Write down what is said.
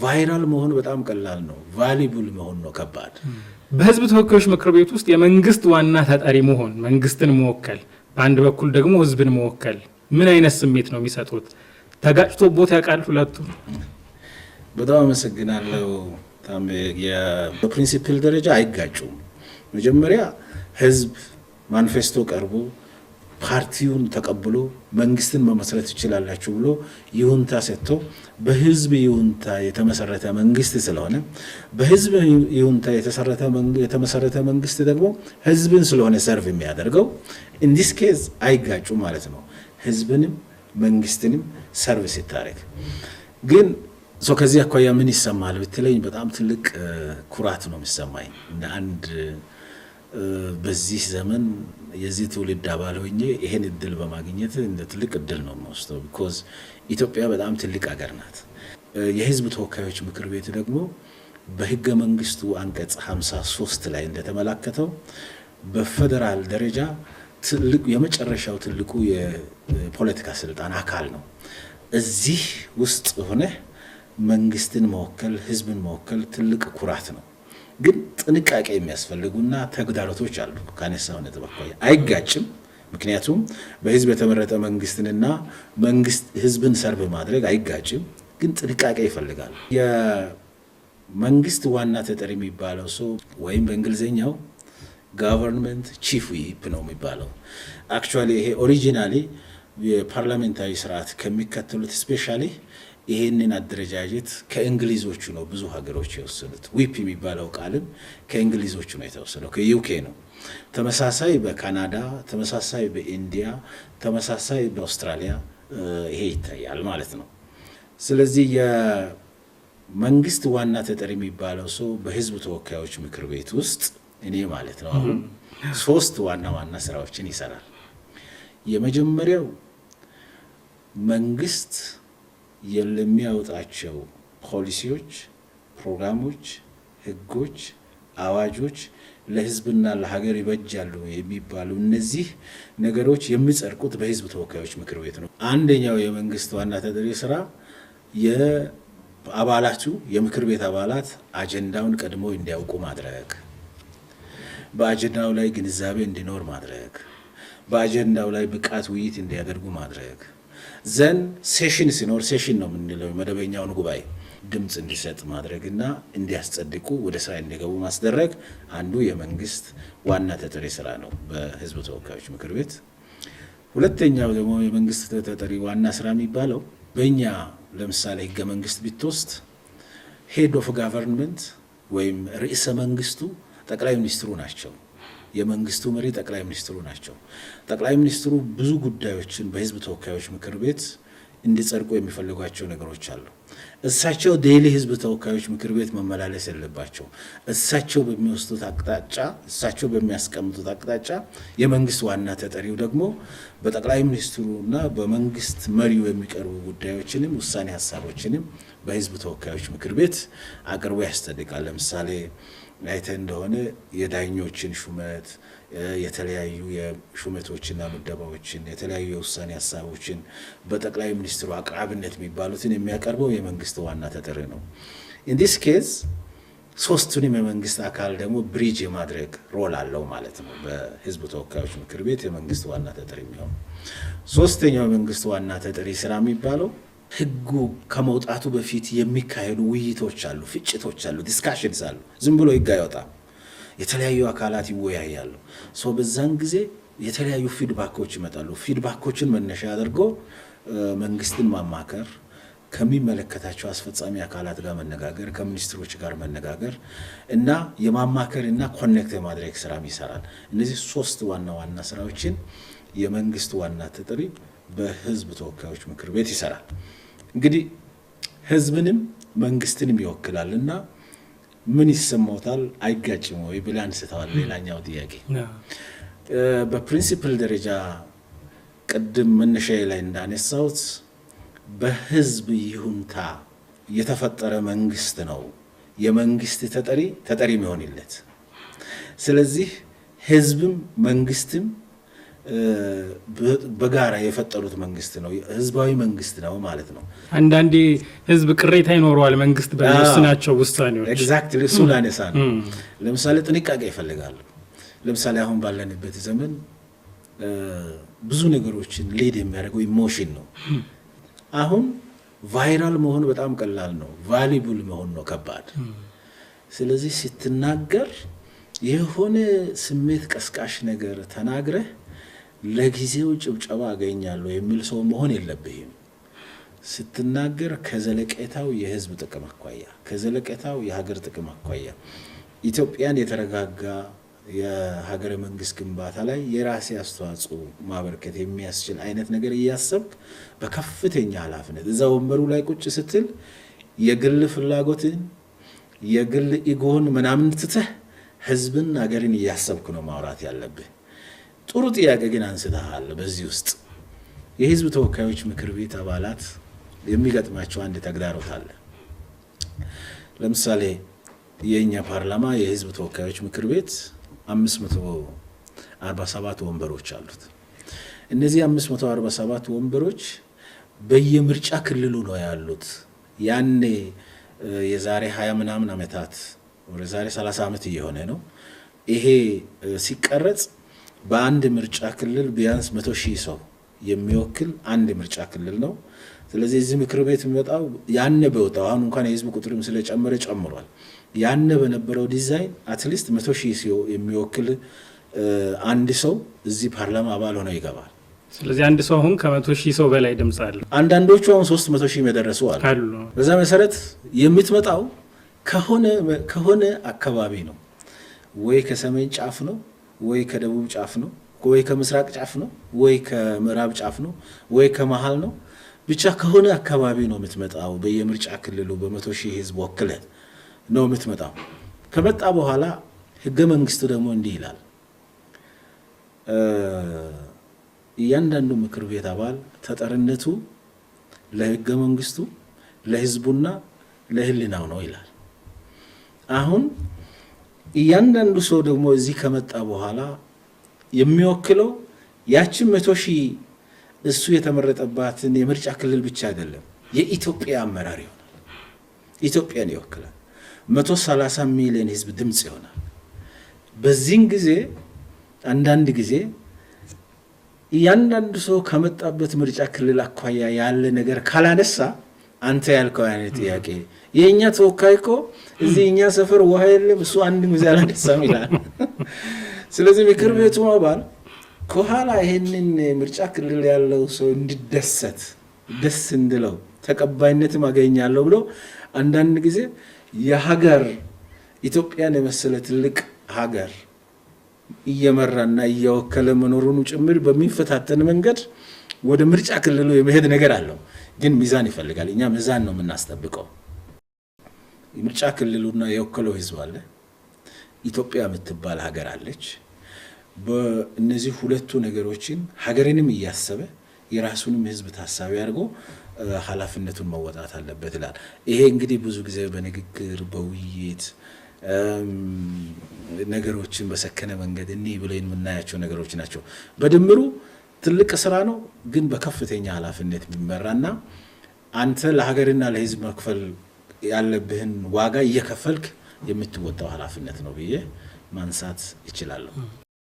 ቫይራል መሆን በጣም ቀላል ነው፣ ቫሊብል መሆን ነው ከባድ። በህዝብ ተወካዮች ምክር ቤት ውስጥ የመንግስት ዋና ተጠሪ መሆን፣ መንግስትን መወከል፣ በአንድ በኩል ደግሞ ህዝብን መወከል ምን አይነት ስሜት ነው የሚሰጡት? ተጋጭቶ ቦታ ያውቃል ሁለቱ? በጣም አመሰግናለሁ። በፕሪንሲፕል ደረጃ አይጋጩም። መጀመሪያ ህዝብ ማኒፌስቶ ቀርቦ ፓርቲውን ተቀብሎ መንግስትን መመስረት ይችላላችሁ ብሎ ይሁንታ ሰጥቶ በህዝብ ይሁንታ የተመሰረተ መንግስት ስለሆነ በህዝብ ይሁንታ የተመሰረተ መንግስት ደግሞ ህዝብን ስለሆነ ሰርቭ የሚያደርገው ኢንዲስ ኬዝ አይጋጩ ማለት ነው። ህዝብንም መንግስትንም ሰርቭ ሲታረግ ግን ከዚህ አኳያ ምን ይሰማል ብትለኝ በጣም ትልቅ ኩራት ነው የሚሰማኝ። እንደ አንድ በዚህ ዘመን የዚህ ትውልድ አባል ሆኜ ይሄን እድል በማግኘት እንደ ትልቅ እድል ነው የምወስደው። ቢኮዝ ኢትዮጵያ በጣም ትልቅ ሀገር ናት። የህዝብ ተወካዮች ምክር ቤት ደግሞ በህገ መንግስቱ አንቀጽ 53 ላይ እንደተመላከተው በፌደራል ደረጃ ትልቁ የመጨረሻው ትልቁ የፖለቲካ ስልጣን አካል ነው። እዚህ ውስጥ ሆነ መንግስትን መወከል ህዝብን መወከል ትልቅ ኩራት ነው። ግን ጥንቃቄ የሚያስፈልጉና ተግዳሮቶች አሉ። ካነሳው ነጥብ አኳያ አይጋጭም። ምክንያቱም በህዝብ የተመረጠ መንግስትንና መንግስት ህዝብን ሰርቭ ማድረግ አይጋጭም፣ ግን ጥንቃቄ ይፈልጋል። የመንግስት ዋና ተጠሪ የሚባለው ሰው ወይም በእንግሊዝኛው ጋቨርንመንት ቺፍ ዊፕ ነው የሚባለው። አክቹዋሊ ይሄ ኦሪጂናሊ የፓርላሜንታሪ ስርዓት ከሚከተሉት ስፔሻሊ ይሄንን አደረጃጀት ከእንግሊዞቹ ነው ብዙ ሀገሮች የወሰዱት። ዊፕ የሚባለው ቃልም ከእንግሊዞቹ ነው የተወሰደው፣ ከዩኬ ነው። ተመሳሳይ በካናዳ፣ ተመሳሳይ በኢንዲያ፣ ተመሳሳይ በአውስትራሊያ ይሄ ይታያል ማለት ነው። ስለዚህ የመንግስት ዋና ተጠሪ የሚባለው ሰው በህዝብ ተወካዮች ምክር ቤት ውስጥ እኔ ማለት ነው አሁን 3 ዋና ዋና ስራዎችን ይሰራል። የመጀመሪያው መንግስት የሚያወጣቸው ፖሊሲዎች፣ ፕሮግራሞች፣ ህጎች፣ አዋጆች ለህዝብና ለሀገር ይበጃሉ የሚባሉ እነዚህ ነገሮች የሚጸድቁት በህዝብ ተወካዮች ምክር ቤት ነው። አንደኛው የመንግስት ዋና ተጠሪ ስራ የአባላቱ የምክር ቤት አባላት አጀንዳውን ቀድሞ እንዲያውቁ ማድረግ፣ በአጀንዳው ላይ ግንዛቤ እንዲኖር ማድረግ፣ በአጀንዳው ላይ ብቃት ውይይት እንዲያደርጉ ማድረግ፣ ዘን ሴሽን ሲኖር ሴሽን ነው የምንለው መደበኛውን ጉባኤ ድምፅ እንዲሰጥ ማድረግና እንዲያስጸድቁ ወደ ስራ እንዲገቡ ማስደረግ አንዱ የመንግስት ዋና ተጠሪ ስራ ነው በህዝብ ተወካዮች ምክር ቤት። ሁለተኛው ደግሞ የመንግስት ተጠሪ ዋና ስራ የሚባለው በእኛ ለምሳሌ ህገ መንግስት ቢትወስድ ሄድ ኦፍ ጋቨርንመንት ወይም ርዕሰ መንግስቱ ጠቅላይ ሚኒስትሩ ናቸው። የመንግስቱ መሪ ጠቅላይ ሚኒስትሩ ናቸው። ጠቅላይ ሚኒስትሩ ብዙ ጉዳዮችን በህዝብ ተወካዮች ምክር ቤት እንዲጸድቁ የሚፈልጓቸው ነገሮች አሉ። እሳቸው ዴይሊ ህዝብ ተወካዮች ምክር ቤት መመላለስ የለባቸው። እሳቸው በሚወስዱት አቅጣጫ፣ እሳቸው በሚያስቀምጡት አቅጣጫ የመንግስት ዋና ተጠሪው ደግሞ በጠቅላይ ሚኒስትሩና በመንግስት መሪው የሚቀርቡ ጉዳዮችንም ውሳኔ ሀሳቦችንም በህዝብ ተወካዮች ምክር ቤት አቅርቦ ያስጸድቃል። ለምሳሌ አይተን እንደሆነ የዳኞችን ሹመት፣ የተለያዩ የሹመቶችና ምደባዎችን፣ የተለያዩ የውሳኔ ሀሳቦችን በጠቅላይ ሚኒስትሩ አቅራቢነት የሚባሉትን የሚያቀርበው የመንግስት ዋና ተጠሪ ነው። ኢንዲስ ኬዝ ሶስቱንም የመንግስት አካል ደግሞ ብሪጅ የማድረግ ሮል አለው ማለት ነው። በህዝብ ተወካዮች ምክር ቤት የመንግስት ዋና ተጠሪ የሚሆን ሶስተኛው የመንግስት ዋና ተጠሪ ስራ የሚባለው ህጉ ከመውጣቱ በፊት የሚካሄዱ ውይይቶች አሉ፣ ፍጭቶች አሉ፣ ዲስካሽንስ አሉ። ዝም ብሎ ህግ አይወጣም። የተለያዩ አካላት ይወያያሉ። በዛን ጊዜ የተለያዩ ፊድባኮች ይመጣሉ። ፊድባኮችን መነሻ አድርጎ መንግስትን ማማከር፣ ከሚመለከታቸው አስፈጻሚ አካላት ጋር መነጋገር፣ ከሚኒስትሮች ጋር መነጋገር እና የማማከር እና ኮኔክት የማድረግ ስራም ይሰራል። እነዚህ 3 ዋና ዋና ስራዎችን የመንግስት ዋና ተጠሪ በህዝብ ተወካዮች ምክር ቤት ይሰራል። እንግዲህ ህዝብንም መንግስትንም ይወክላልና ምን ይሰማውታል? አይጋጭም ወይ ብለህ አንስተዋል። ሌላኛው ጥያቄ በፕሪንሲፕል ደረጃ ቅድም መነሻዬ ላይ እንዳነሳሁት በህዝብ ይሁንታ የተፈጠረ መንግስት ነው የመንግስት ተጠሪ የሚሆንለት። ስለዚህ ህዝብም መንግስትም በጋራ የፈጠሩት መንግስት ነው፣ ህዝባዊ መንግስት ነው ማለት ነው። አንዳንዴ ህዝብ ቅሬታ ይኖረዋል መንግስት በሚወስናቸው ውሳኔዎች። ኤግዛክትሊ እሱ ላነሳ ነው። ለምሳሌ ጥንቃቄ ይፈልጋሉ። ለምሳሌ አሁን ባለንበት ዘመን ብዙ ነገሮችን ሊድ የሚያደርገው ኢሞሽን ነው። አሁን ቫይራል መሆን በጣም ቀላል ነው፣ ቫሊቡል መሆን ነው ከባድ። ስለዚህ ስትናገር የሆነ ስሜት ቀስቃሽ ነገር ተናግረህ ለጊዜው ጭብጨባ አገኛለሁ የሚል ሰው መሆን የለብህም። ስትናገር ከዘለቄታው የህዝብ ጥቅም አኳያ፣ ከዘለቄታው የሀገር ጥቅም አኳያ ኢትዮጵያን የተረጋጋ የሀገረ መንግስት ግንባታ ላይ የራሴ አስተዋጽኦ ማበርከት የሚያስችል አይነት ነገር እያሰብክ በከፍተኛ ኃላፊነት እዛ ወንበሩ ላይ ቁጭ ስትል የግል ፍላጎትን የግል ኢጎን ምናምን ትተህ ህዝብን ሀገርን እያሰብክ ነው ማውራት ያለብህ። ጥሩ ጥያቄ ግን አንስተሃል። በዚህ ውስጥ የህዝብ ተወካዮች ምክር ቤት አባላት የሚገጥማቸው አንድ ተግዳሮት አለ። ለምሳሌ የኛ ፓርላማ የህዝብ ተወካዮች ምክር ቤት 547 ወንበሮች አሉት። እነዚህ 547 ወንበሮች በየምርጫ ክልሉ ነው ያሉት። ያኔ የዛሬ 20 ምናምን ዓመታት ወደ ዛሬ 30 ዓመት እየሆነ ነው ይሄ ሲቀረጽ በአንድ ምርጫ ክልል ቢያንስ 100,000 ሰው የሚወክል አንድ ምርጫ ክልል ነው። ስለዚህ እዚህ ምክር ቤት የሚወጣው ያኔ በወጣው አሁን እንኳን የህዝብ ቁጥርም ስለጨመረ ጨምሯል። ያኔ በነበረው ዲዛይን አትሊስት 100,000 ሰው የሚወክል አንድ ሰው እዚህ ፓርላማ አባል ሆኖ ይገባል። ስለዚህ አንድ ሰው አሁን ከ100,000 ሰው በላይ ድምጽ አለ። አንዳንዶቹ አሁን 300,000 የደረሱ አሉ። በዛ መሰረት የምትመጣው ከሆነ አካባቢ ነው፣ ወይ ከሰሜን ጫፍ ነው፣ ወይ ከደቡብ ጫፍ ነው፣ ወይ ከምስራቅ ጫፍ ነው፣ ወይ ከምዕራብ ጫፍ ነው፣ ወይ ከመሃል ነው። ብቻ ከሆነ አካባቢ ነው የምትመጣው። በየምርጫ ክልሉ በ100,000 ህዝብ ወክለ ነው የምትመጣው። ከመጣ በኋላ ህገ መንግስቱ ደግሞ እንዲህ ይላል፣ እያንዳንዱ ምክር ቤት አባል ተጠሪነቱ ለህገ መንግስቱ ለህዝቡና ለህሊናው ነው ይላል። አሁን እያንዳንዱ ሰው ደግሞ እዚህ ከመጣ በኋላ የሚወክለው ያችን 100,000 እሱ የተመረጠባትን የምርጫ ክልል ብቻ አይደለም፣ የኢትዮጵያ አመራር ይሆናል። ኢትዮጵያን ይወክላል። 130 ሚሊዮን ህዝብ ድምጽ ይሆናል። በዚህን ጊዜ አንዳንድ ጊዜ እያንዳንዱ ሰው ከመጣበት ምርጫ ክልል አኳያ ያለ ነገር ካላነሳ አንተ ያልከው አይነት ጥያቄ የኛ ተወካይ እኮ እዚህ እኛ ሰፈር ውሃ የለም እሱ አንድ ጊዜ አላነሳም ይላል። ስለዚህ ምክር ቤቱ አባል ከኋላ ይሄንን ምርጫ ክልል ያለው ሰው እንዲደሰት ደስ እንድለው ተቀባይነትም አገኛለሁ ብሎ አንዳንድ ጊዜ የሀገር ኢትዮጵያን የመሰለ ትልቅ ሀገር እየመራና እየወከለ መኖሩን ጭምር በሚፈታተን መንገድ ወደ ምርጫ ክልሉ የመሄድ ነገር አለው። ግን ሚዛን ይፈልጋል። እኛ ሚዛን ነው የምናስጠብቀው። የምርጫ ክልሉና የወከለው ህዝብ አለ፣ ኢትዮጵያ የምትባል ሀገር አለች። በእነዚህ ሁለቱ ነገሮችን ሀገርንም እያሰበ የራሱንም ህዝብ ታሳቢ አድርጎ ኃላፊነቱን መወጣት አለበት ይላል። ይሄ እንግዲህ ብዙ ጊዜ በንግግር በውይይት ነገሮችን በሰከነ መንገድ እኒህ ብለን የምናያቸው ነገሮች ናቸው። በድምሩ ትልቅ ስራ ነው፣ ግን በከፍተኛ ኃላፊነት የሚመራና አንተ ለሀገርና ለህዝብ መክፈል ያለብህን ዋጋ እየከፈልክ የምትወጣው ኃላፊነት ነው ብዬ ማንሳት ይችላለሁ።